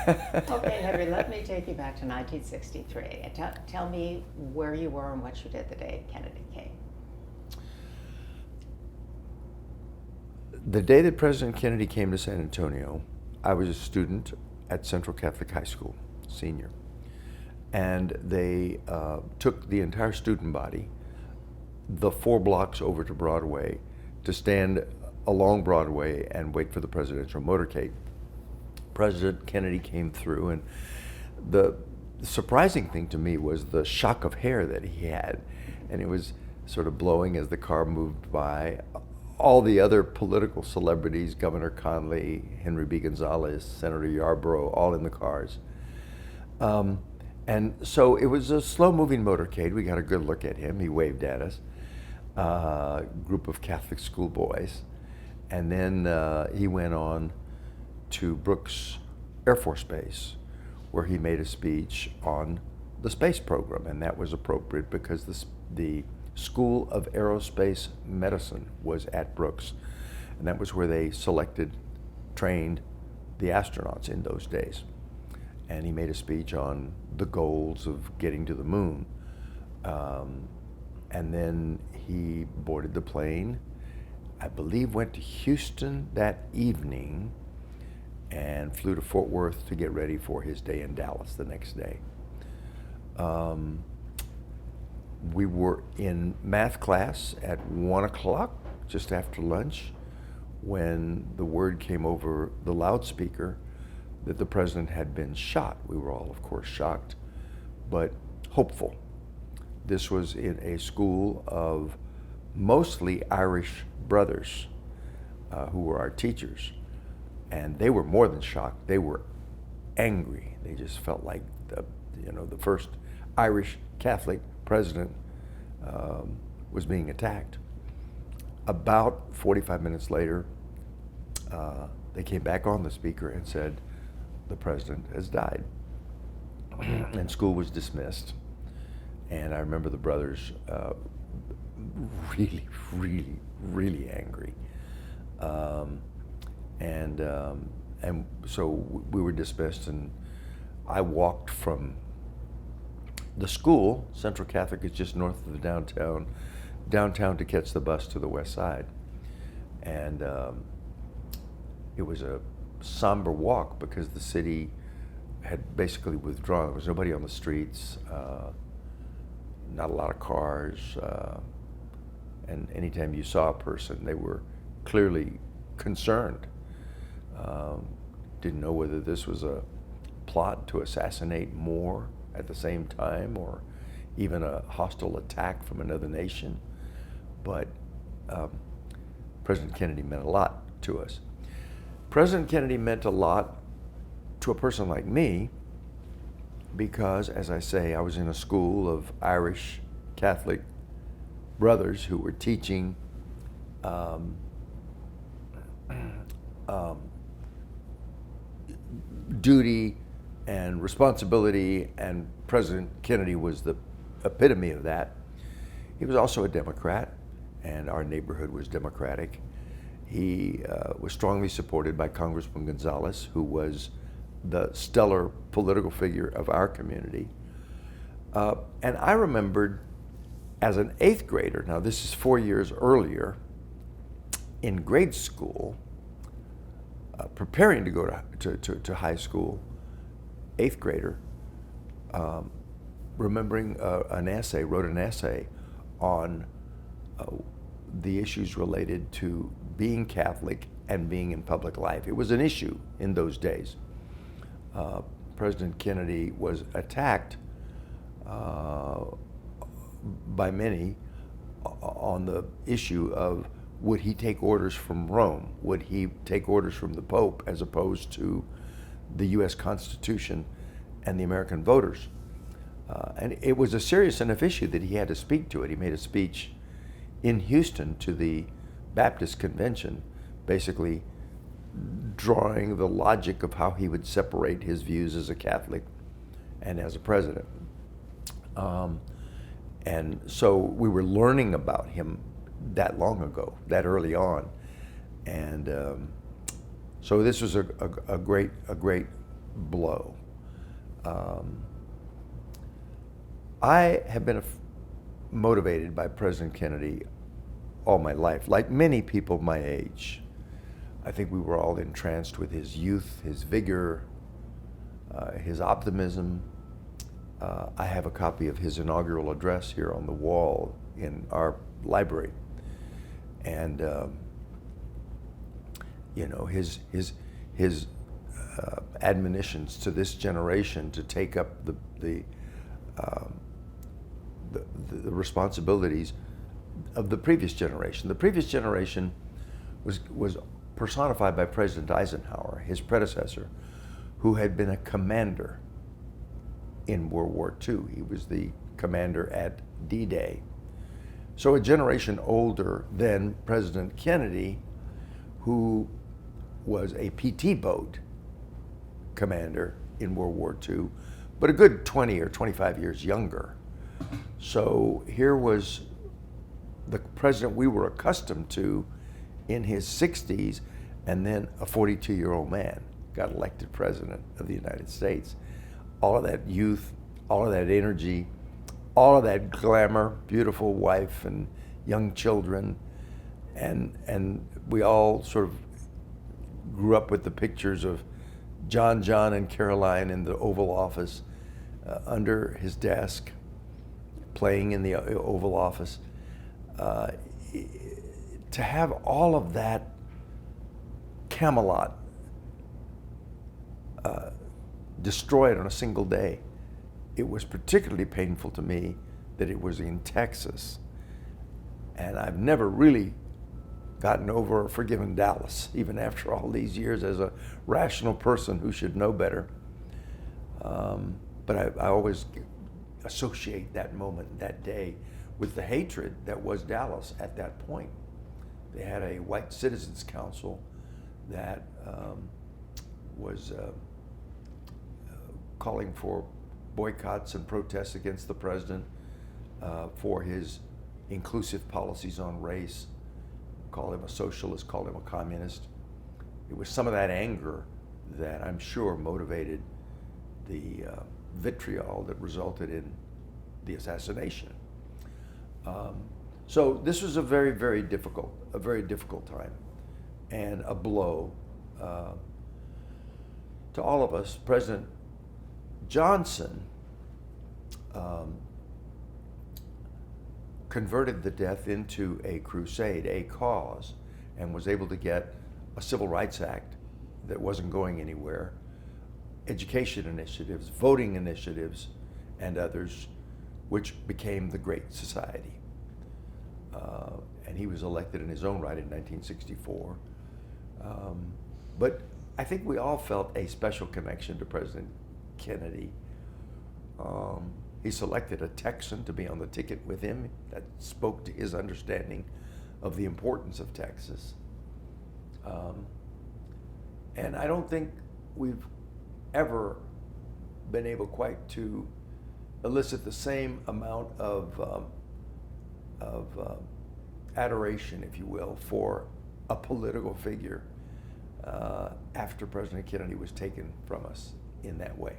Okay, Henry, let me take you back to 1963. And tell me where you were and what you did the day Kennedy came. The day that President Kennedy came to San Antonio, I was a student at Central Catholic High School, senior. And they took the entire student body the 4 blocks over to Broadway to stand along Broadway and wait for the presidential motorcade. President Kennedy came through, and the surprising thing to me was the shock of hair that he had, and it was sort of blowing as the car moved by. All the other political celebrities, Governor Conley, Henry B. Gonzalez, Senator Yarborough, all in the cars. And so it was a slow-moving motorcade. We got a good look at him. He waved at us, group of Catholic schoolboys. And then he went on to Brooks Air Force Base, where he made a speech on the space program. And that was appropriate because the School of Aerospace Medicine was at Brooks. And that was where they trained the astronauts in those days. And he made a speech on the goals of getting to the moon. And then he boarded the plane, I believe went to Houston that evening, and flew to Fort Worth to get ready for his day in Dallas the next day. We were in math class at 1 o'clock, just after lunch, when the word came over the loudspeaker that the president had been shot. We were all, of course, shocked, but hopeful. This was in a school of mostly Irish brothers who were our teachers. And they were more than shocked. They were angry. They just felt like the first Irish Catholic president was being attacked. About 45 minutes later, they came back on the speaker and said, the president has died. And school was dismissed. And I remember the brothers really, really, really angry. And so we were dismissed, and I walked from the school. Central Catholic is just north of the downtown to catch the bus to the west side. And it was a somber walk because the city had basically withdrawn. There was nobody on the streets, not a lot of cars, and anytime you saw a person, they were clearly concerned. Didn't know whether this was a plot to assassinate more at the same time, or even a hostile attack from another nation. But President Kennedy meant a lot to us. President Kennedy meant a lot to a person like me because, as I say, I was in a school of Irish Catholic brothers who were teaching duty and responsibility, and President Kennedy was the epitome of that. He was also a Democrat, and our neighborhood was Democratic. He was strongly supported by Congressman Gonzalez, who was the stellar political figure of our community. And I remembered as an 8th grader, now this is 4 years earlier, in grade school, preparing to go to high school, 8th grader, remembering wrote an essay on the issues related to being Catholic and being in public life. It was an issue in those days. President Kennedy was attacked by many on the issue of, would he take orders from Rome? Would he take orders from the Pope as opposed to the U.S. Constitution and the American voters? And it was a serious enough issue that he had to speak to it. He made a speech in Houston to the Baptist Convention, basically drawing the logic of how he would separate his views as a Catholic and as a president. And so we were learning about him that long ago, that early on. And so this was a great blow. I have been motivated by President Kennedy all my life, like many people my age. I think we were all entranced with his youth, his vigor, his optimism. I have a copy of his inaugural address here on the wall in our library. And, his admonitions to this generation to take up the responsibilities of the previous generation. The previous generation was personified by President Eisenhower, his predecessor, who had been a commander in World War II. He was the commander at D-Day. So a generation older than President Kennedy, who was a PT boat commander in World War II, but a good 20 or 25 years younger. So here was the president we were accustomed to in his 60s, and then a 42-year-old man got elected president of the United States. All of that youth, all of that energy, all of that glamour, beautiful wife and young children, and we all sort of grew up with the pictures of John and Caroline in the Oval Office, under his desk, playing in the Oval Office. To have all of that Camelot destroyed on a single day, it was particularly painful to me that it was in Texas. And I've never really gotten over or forgiven Dallas, even after all these years, as a rational person who should know better. But I always associate that moment, that day, with the hatred that was Dallas at that point. They had a white citizens council that was calling for boycotts and protests against the president for his inclusive policies on race. Called him a socialist, called him a communist. It was some of that anger that I'm sure motivated the vitriol that resulted in the assassination. So this was a very, very difficult time, and a blow to all of us. President Johnson converted the death into a crusade, a cause, and was able to get a Civil Rights Act that wasn't going anywhere, education initiatives, voting initiatives, and others, which became the Great Society. And he was elected in his own right in 1964. But I think we all felt a special connection to President Kennedy. He selected a Texan to be on the ticket with him. That spoke to his understanding of the importance of Texas. And I don't think we've ever been able quite to elicit the same amount of adoration, if you will, for a political figure after President Kennedy was taken from us in that way.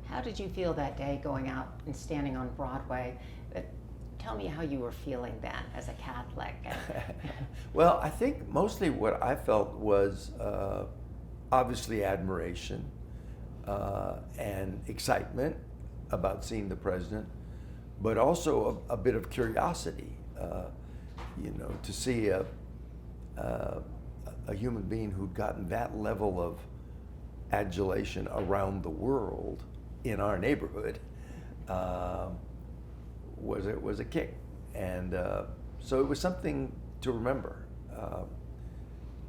How did you feel that day going out and standing on Broadway? Tell me how you were feeling then as a Catholic. Well, I think mostly what I felt was obviously admiration and excitement about seeing the president, but also a bit of curiosity, to see a human being who'd gotten that level of adulation around the world in our neighborhood was a kick. And so it was something to remember.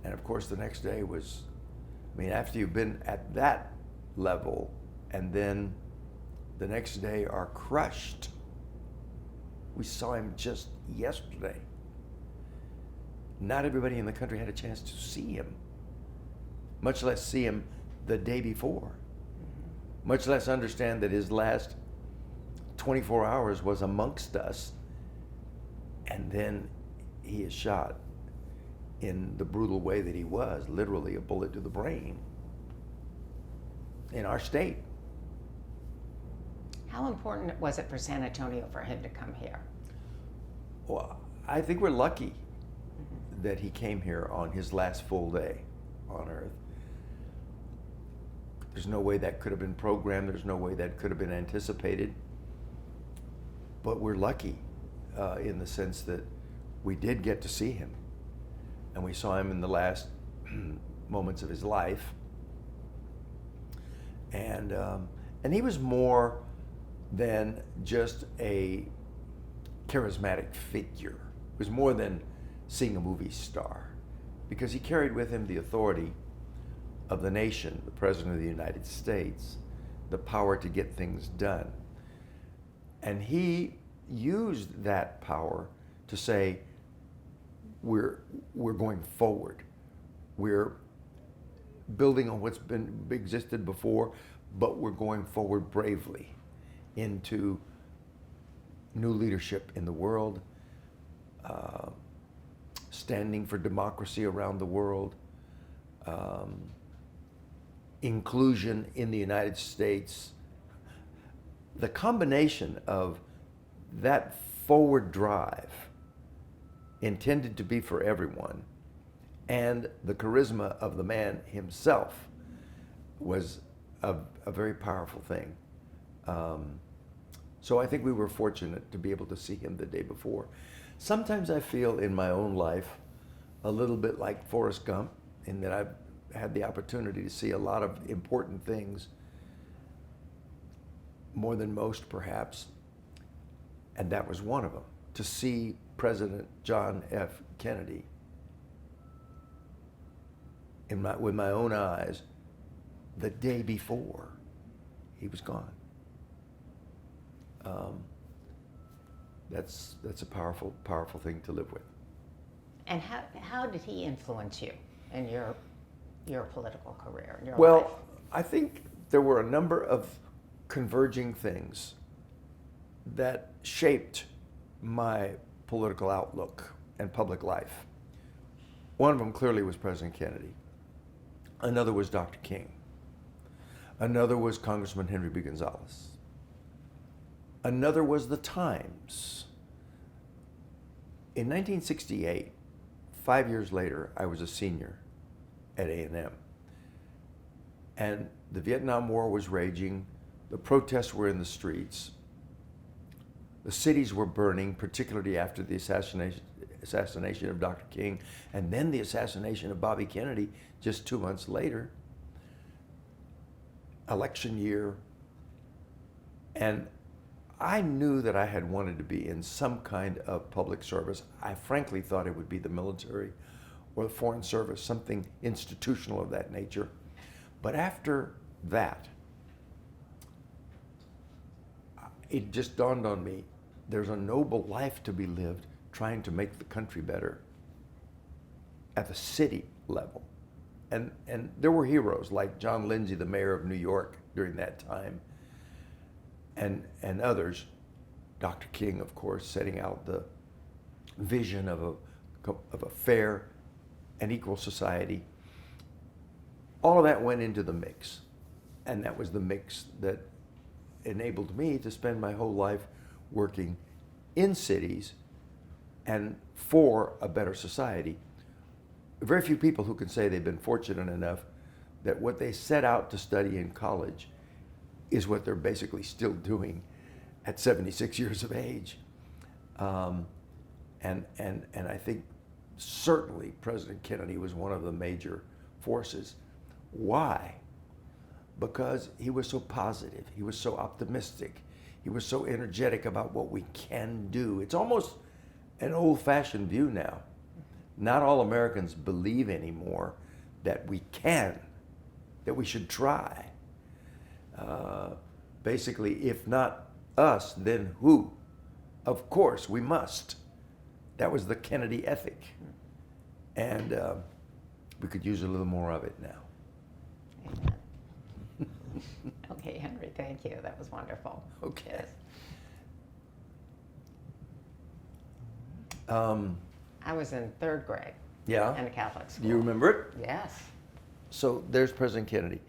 And of course the next day was, after you've been at that level and then the next day are crushed. We saw him just yesterday. Not everybody in the country had a chance to see him, much less see him the day before, much less understand that his last 24 hours was amongst us, and then he is shot in the brutal way that he was, literally a bullet to the brain. in our state. How important was it for San Antonio for him to come here? Well, I think we're lucky that he came here on his last full day on Earth. There's no way that could have been programmed. There's no way that could have been anticipated. But we're lucky in the sense that we did get to see him. And we saw him in the last moments of his life. And he was more than just a charismatic figure. It was more than seeing a movie star, because he carried with him the authority of the nation, the President of the United States, the power to get things done. And he used that power to say, we're going forward. We're building on what's been existed before, but we're going forward bravely into new leadership in the world, standing for democracy around the world, inclusion in the United States. The combination of that forward drive intended to be for everyone and the charisma of the man himself was a very powerful thing. So I think we were fortunate to be able to see him the day before. Sometimes I feel in my own life a little bit like Forrest Gump, in that I've had the opportunity to see a lot of important things, more than most perhaps, and that was one of them. To see President John F. Kennedy with my own eyes the day before he was gone. That's a powerful thing to live with. And how did he influence you in your political career, in your life? Well, I think there were a number of converging things that shaped my political outlook and public life. One of them clearly was President Kennedy. Another was Dr. King. Another was Congressman Henry B. Gonzalez. Another was the Times. In 1968, 5 years later, I was a senior at A&M. And the Vietnam War was raging. The protests were in the streets. The cities were burning, particularly after the assassination of Dr. King, and then the assassination of Bobby Kennedy just 2 months later. Election year. And I knew that I had wanted to be in some kind of public service. I frankly thought it would be the military or the Foreign Service, something institutional of that nature. But after that, it just dawned on me, there's a noble life to be lived trying to make the country better at the city level. And there were heroes like John Lindsay, the mayor of New York during that time, and others. Dr. King, of course, setting out the vision of a fair and equal society. All of that went into the mix, and that was the mix that enabled me to spend my whole life working in cities and for a better society. Very few people who can say they've been fortunate enough that what they set out to study in college is what they're basically still doing at 76 years of age. And I think certainly President Kennedy was one of the major forces. Why? Because he was so positive, he was so optimistic, he was so energetic about what we can do. It's almost an old-fashioned view now. Not all Americans believe anymore that we can, that we should try. Basically, if not us, then who? Of course, we must. That was the Kennedy ethic. And we could use a little more of it now. Amen. Okay, Henry, thank you. That was wonderful. Okay. Yes. I was in third grade Yeah? in a Catholic school. Do you remember it? Yes. So there's President Kennedy.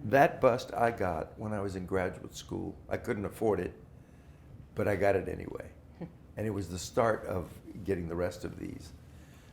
That bust I got when I was in graduate school. I couldn't afford it, but I got it anyway. And it was the start of getting the rest of these.